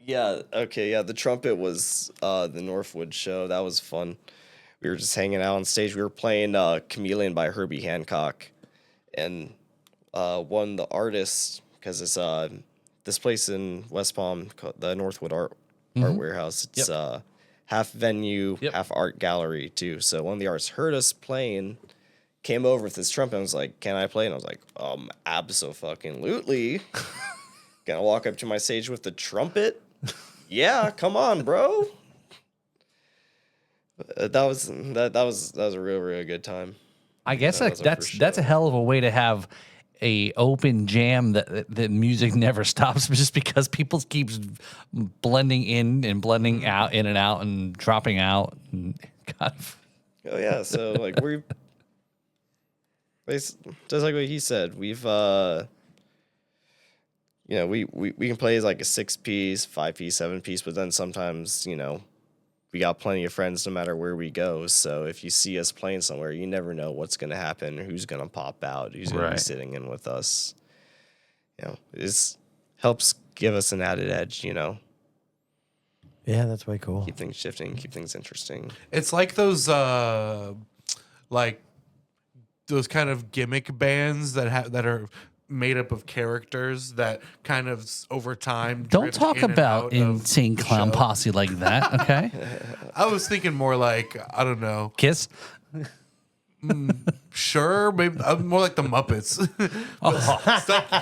Yeah, okay, yeah, the trumpet was the Northwood show. That was fun. We were just hanging out on stage. We were playing Chameleon by Herbie Hancock. And one of the artists, because it's this place in West Palm, called the Northwood Art Warehouse. It's half venue, half art gallery, too. So one of the artists heard us playing, came over with his trumpet and was like, "Can I play?" And I was like, abso-fucking-lutely. Gonna walk up to my stage with the trumpet? Yeah, come on, bro. That was a real good time. I guess That was our first that's show. a hell of a way to have a open jam that music never stops, just because people keeps blending in and blending out, in and out, and dropping out. And God. Oh yeah, so like just like what he said, we've you know, we can play as like a 6-piece, 5-piece, 7-piece, but then sometimes, you know, we got plenty of friends no matter where we go. So if you see us playing somewhere, you never know what's going to happen, who's going to pop out, who's going to be sitting in with us. You know, it helps give us an added edge, you know. Yeah, that's way cool. Keep things shifting, keep things interesting. It's like those kind of gimmick bands that are made up of characters that kind of over time Don't drift talk in and about out of Insane the Clown show. Posse like that, okay? I was thinking more like, I don't know, Kiss. sure, maybe more like the Muppets.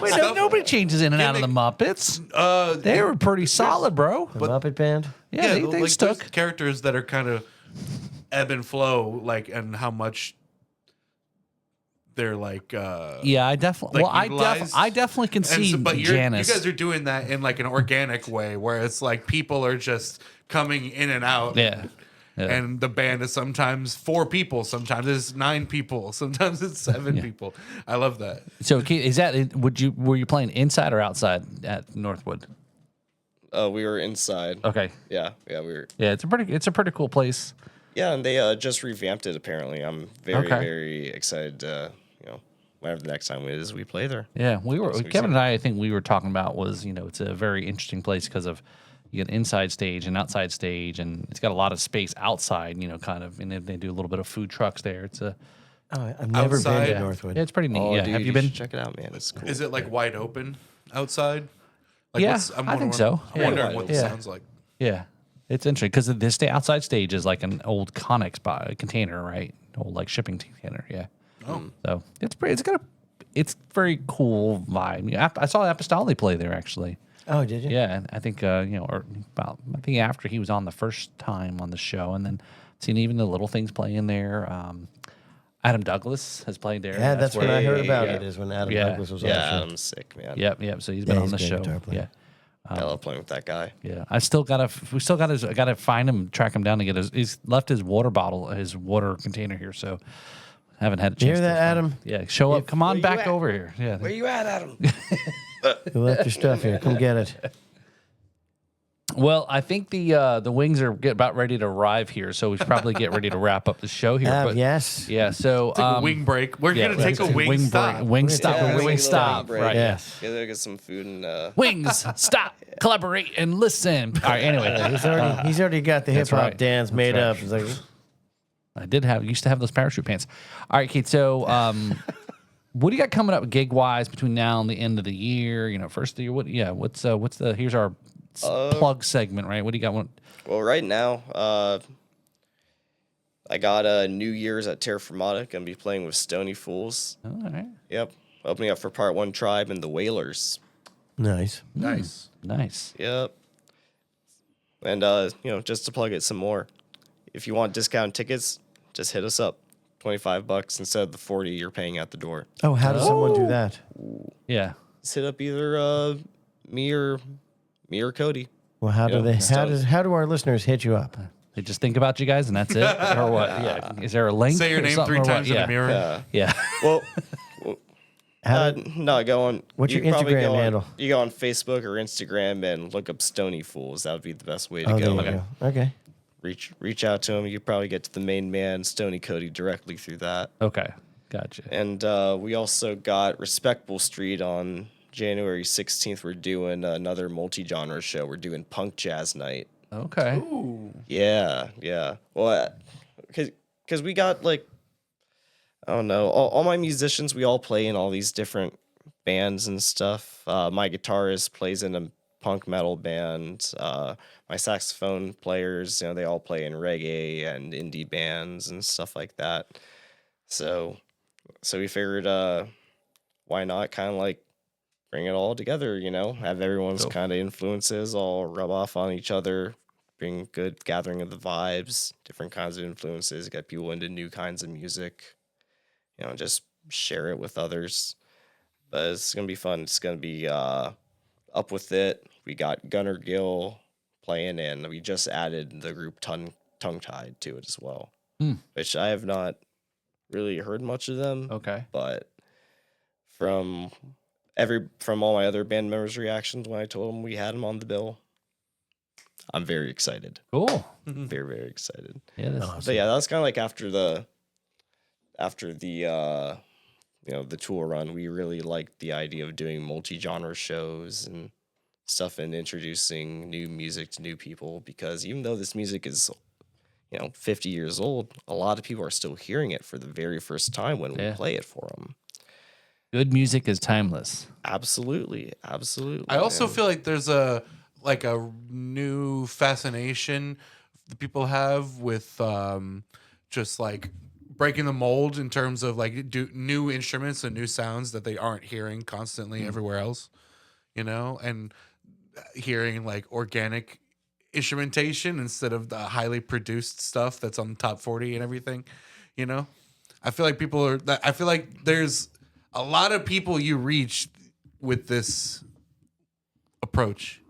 Wait, nobody changes in and out of the Muppets. They were pretty solid, bro. The Muppet Band? Yeah, they like stuck. there's characters that are kind of ebb and flow, like, and how much they're like. Yeah, I definitely. like, Well, utilized. I definitely can And see but Janice. you guys are doing that in like an organic way, where it's like people are just coming in and out. Yeah. And the band is sometimes 4 people, sometimes it's 9 people, sometimes it's 7 people. I love that. So, is that were you playing inside or outside at Northwood? We were inside. Okay. Yeah, we were. Yeah, it's a pretty cool place. Yeah, and they just revamped it. Apparently, I'm very Okay. very excited to whenever the next time is we play there. Yeah, we were That's what we Kevin said. and I think we were talking about was, it's a very interesting place because of you get an inside stage and outside stage, and it's got a lot of space outside, kind of, and they do a little bit of food trucks there. It's a Oh, I've never been Outside. to Northwood. It's pretty neat. Oh, yeah. dude, Have you been? should check it out, man. It's cool. Is it like wide open outside? Like, Yeah, I'm I think wondering- so. I'm Yeah. wondering what this Yeah. sounds like. Yeah, it's interesting because the outside stage is like an old Connex container, right? Old like shipping container. Yeah. Oh. So it's very cool vibe. Yeah, I saw Apostoli play there actually. Oh, did you? Yeah, and I think I think after he was on the first time on the show, and then seen even the little things playing there. Adam Douglas has played there. Yeah, that's when I heard about yeah. it. Is when Adam Yeah. Douglas was on Yeah, the show. Adam's sick, man. Yep. So he's Yeah, been he's on the a great show. guitar player. Yeah. I love playing with that guy. Yeah, I gotta find him, track him down to get he's left his water bottle, his water container here, so haven't had a chance. You hear to that, find Adam? him. Yeah, show up. Come on where you back at? over here. Yeah. Where you at, Adam? You left your stuff here. Come get it. Well, I think the wings are about ready to arrive here, so we should probably get ready to wrap up the show here. But Yes. yeah, so Take a wing break. We're yeah, gonna take a wing stop. Wing We're stop. gonna take a Wing wing stop. break. Right. Yes. Yeah, go get some food and Wings stop. Collaborate and listen. All right. Anyway, He's already got the hip hop right. dance That's made right. up. It's like, I used to have those parachute pants. All right, Kate. So, what do you got coming up gig wise between now and the end of the year? You know, first of the year. What's the here's our plug segment, right? What do you got? well, right now, I got New Year's at Terra Firmata. Gonna be playing with Stony Fools. All right. Yep, opening up for Part 1 Tribe and the Whalers. nice. Nice. Nice. Yep. And just to plug it some more, if you want discount tickets, just hit us up. $25 instead of the 40 you're paying at the door. Oh, how does someone do that? Yeah. Just hit up either me or Cody. Well, how do Yeah, they? Stone. How do our listeners hit you up? They just think about you guys and that's it, or what? Yeah. Is there a link? Say your or name something, 3 or what? times in Yeah. a mirror. Yeah. Well, How no, go on. What's your you probably Instagram go on- handle? You go on Facebook or Instagram and look up Stony Fools. That would be the best way to Oh, go. there you go. Okay. Reach out to him. You probably get to the main man, Stony Cody, directly through that. Okay. Gotcha. And we also got Respectable Street on January 16th. We're doing another multi-genre show. We're doing punk jazz night. Okay. Yeah. Well, because we got like, I don't know, all my musicians, we all play in all these different bands and stuff. My guitarist plays in a punk metal band. My saxophone players, they all play in reggae and indie bands and stuff like that. So we figured, why not kind of like bring it all together, have everyone's kind of influences all rub off on each other, bring good gathering of the vibes, different kinds of influences, get people into new kinds of music, just share it with others. But it's going to be fun. It's going to be Up With It. We got Gunnar Gill playing, and we just added the group Tongue Tied to it as well, which I have not really heard much of them. Okay. But from all my other band members' reactions when I told them we had them on the bill, I'm very excited. Cool. Very, very excited. Yeah. That's, But yeah, that was kind of like after the the tour run, we really liked the idea of doing multi-genre shows and stuff and introducing new music to new people, because even though this music is 50 years old, a lot of people are still hearing it for the very first time when we play it for them. good music is timeless. Absolutely. I also man. feel like there's a new fascination that people have with just like breaking the mold in terms of like new instruments and new sounds that they aren't hearing constantly everywhere else, and hearing like organic instrumentation instead of the highly produced stuff that's on the top 40 and everything. I feel like there's a lot of people you reach with this approach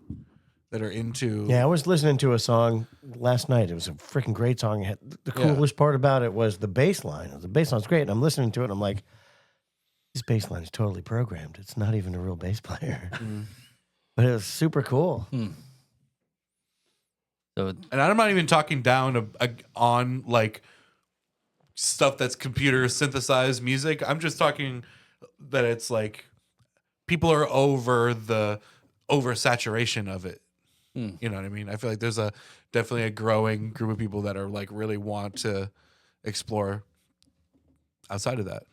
that are into. Yeah, I was listening to a song last night. It was a freaking great song. The coolest part about it was the bass line. The bass line's great, and I'm listening to it, and I'm like, this bass line is totally programmed. It's not even a real bass player. But it was super cool. So And I'm not even talking down on like stuff that's computer synthesized music. I'm just talking that it's like people are over the oversaturation of it. You know what I mean? I feel like there's definitely a growing group of people that are like really want to explore outside of that?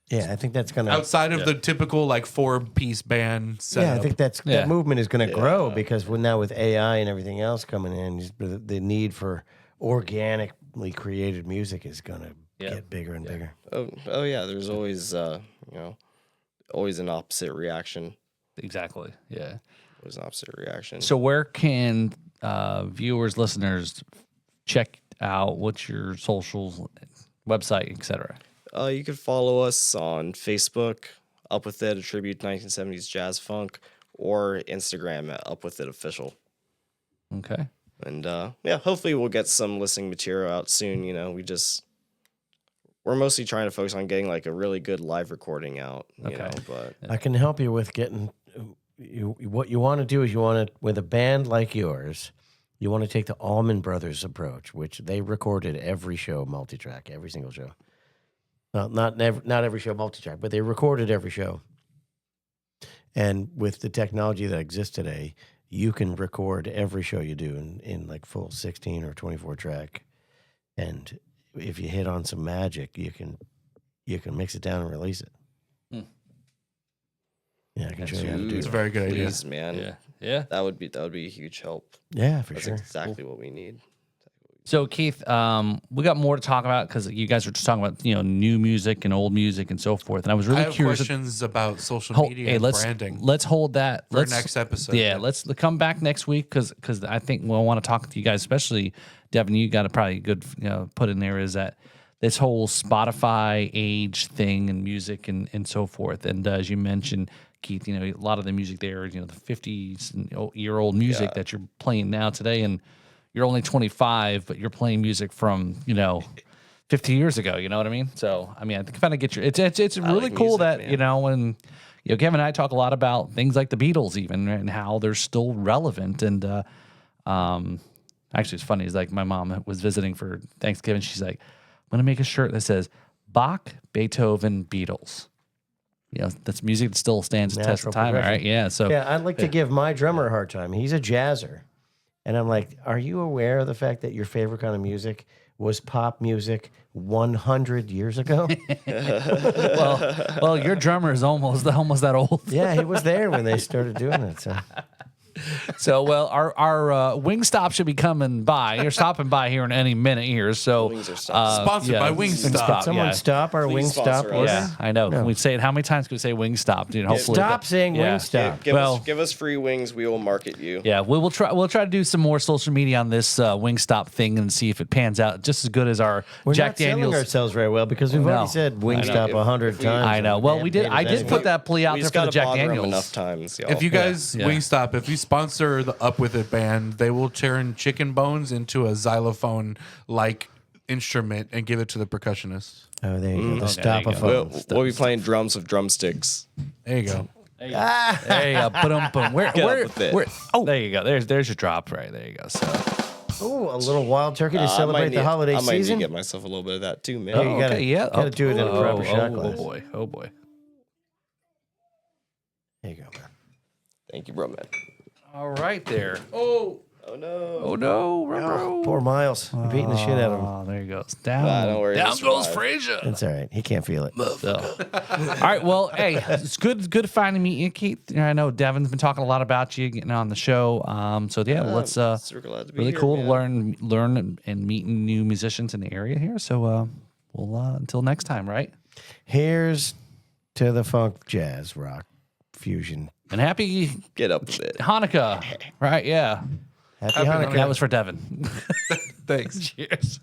Yeah, I think that's gonna. Outside of the typical like 4-piece band setup. Yeah, I think that Yeah. movement is going to grow because now with AI and everything else coming in, the need for organically created music is going to get bigger and bigger. Oh yeah. There's always always an opposite reaction. Exactly. Yeah. Always an opposite reaction. So where can viewers, listeners check out what's your socials, website, etc.? You can follow us on Facebook, Up With It, a tribute to 1970s jazz funk, or Instagram at Up With It Official. Okay. And hopefully we'll get some listening material out soon. We're mostly trying to focus on getting like a really good live recording out. But I can help you with getting. What you want to do is with a band like yours, you want to take the Allman Brothers approach, which they recorded every show multi-track, every single show. Well, not every show multi-track, but they recorded every show. And with the technology that exists today, you can record every show you do in like full 16 or 24 track. And if you hit on some magic, you can mix it down and release it. Yeah, I can show you how to do It's a it. very good idea. please, man. Yeah. That would be a huge help. Yeah, for That's sure. exactly what we need. So Keith, we got more to talk about because you guys were just talking about new music and old music and so forth. And I was I really have curious. questions about social media and branding Let's hold that for next episode. Yeah, let's come back next week because I think we'll want to talk to you guys, especially Devin. You got a probably good put in there is that this whole Spotify age thing and music and so forth. And as you mentioned, Keith, a lot of the music there, the 50-year-old music that you're playing now today, and you're only 25, but you're playing music from 50 years ago. You know what I mean? So I mean, I kind of get your. It's really like cool music, that man. when Kevin and I talk a lot about things like the Beatles, even and how they're still relevant. And actually, it's funny. It's like my mom was visiting for Thanksgiving. She's like, "I'm gonna make a shirt that says Bach, Beethoven, Beatles." That's music that still stands the test of time, progression. right? Yeah. So Yeah, I'd like to give my drummer a hard time. He's a jazzer. And I'm like, are you aware of the fact that your favorite kind of music was pop music 100 years ago? well, your drummer is almost that old. Yeah, he was there when they started doing it. So. So, well, our Wingstop should be coming by. You're stopping by here in any minute here. So, Wings are stopped. Sponsored by Wingstop. Could someone stop our Please Wingstop sponsor us. order? Yeah, I know. We say it. How many times can we say Wingstop? Hopefully, Stop saying yeah. Wingstop. Give us free wings. We will market you. Yeah, we'll try. We'll try to do some more social media on this Wingstop thing and see if it pans out just as good as our We're Jack not selling Daniels. ourselves very well because we've No. already said Wingstop 100 times. I know. Well, we did. I did put that plea out We there just for the gotta Jack bother 'em Daniels. enough times, y'all. If you guys Yeah. Wingstop, if you sponsor the Up With It band, they will turn chicken bones into a xylophone like instrument and give it to the percussionist. Oh, there you go. The Okay, there you go. stop-a-phone. We'll be playing drums with drumsticks. There you go. There you go. Boom. Where? Get up with it. Oh, there you go. There's your drop right there. You go. So. Ooh, a little wild turkey to I celebrate might the holiday I might need season. to get myself a little bit of that too, man. you gotta- gotta do it in a proper shot glass. Oh boy. There you go, man. Thank you, bro, man. All right there. Oh no. Oh no, bro. Poor Miles. You're beating the shit out of him. Oh, there he goes. Down. Don't worry. Down he'll goes survive. Frazier. It's all right. He can't feel it. So. All right. Well, hey, it's good finding meet you, Keith. I know Devin's been talking a lot about you getting on the show. So yeah, let's. Super glad to be Really here, cool man. to learn and meeting new musicians in the area here. So we'll until next time, right? Here's to the funk, jazz, rock, fusion. And happy Get up with it. Hanukkah, right? Yeah. Happy Hanukkah. That was for Devin. Thanks. Cheers.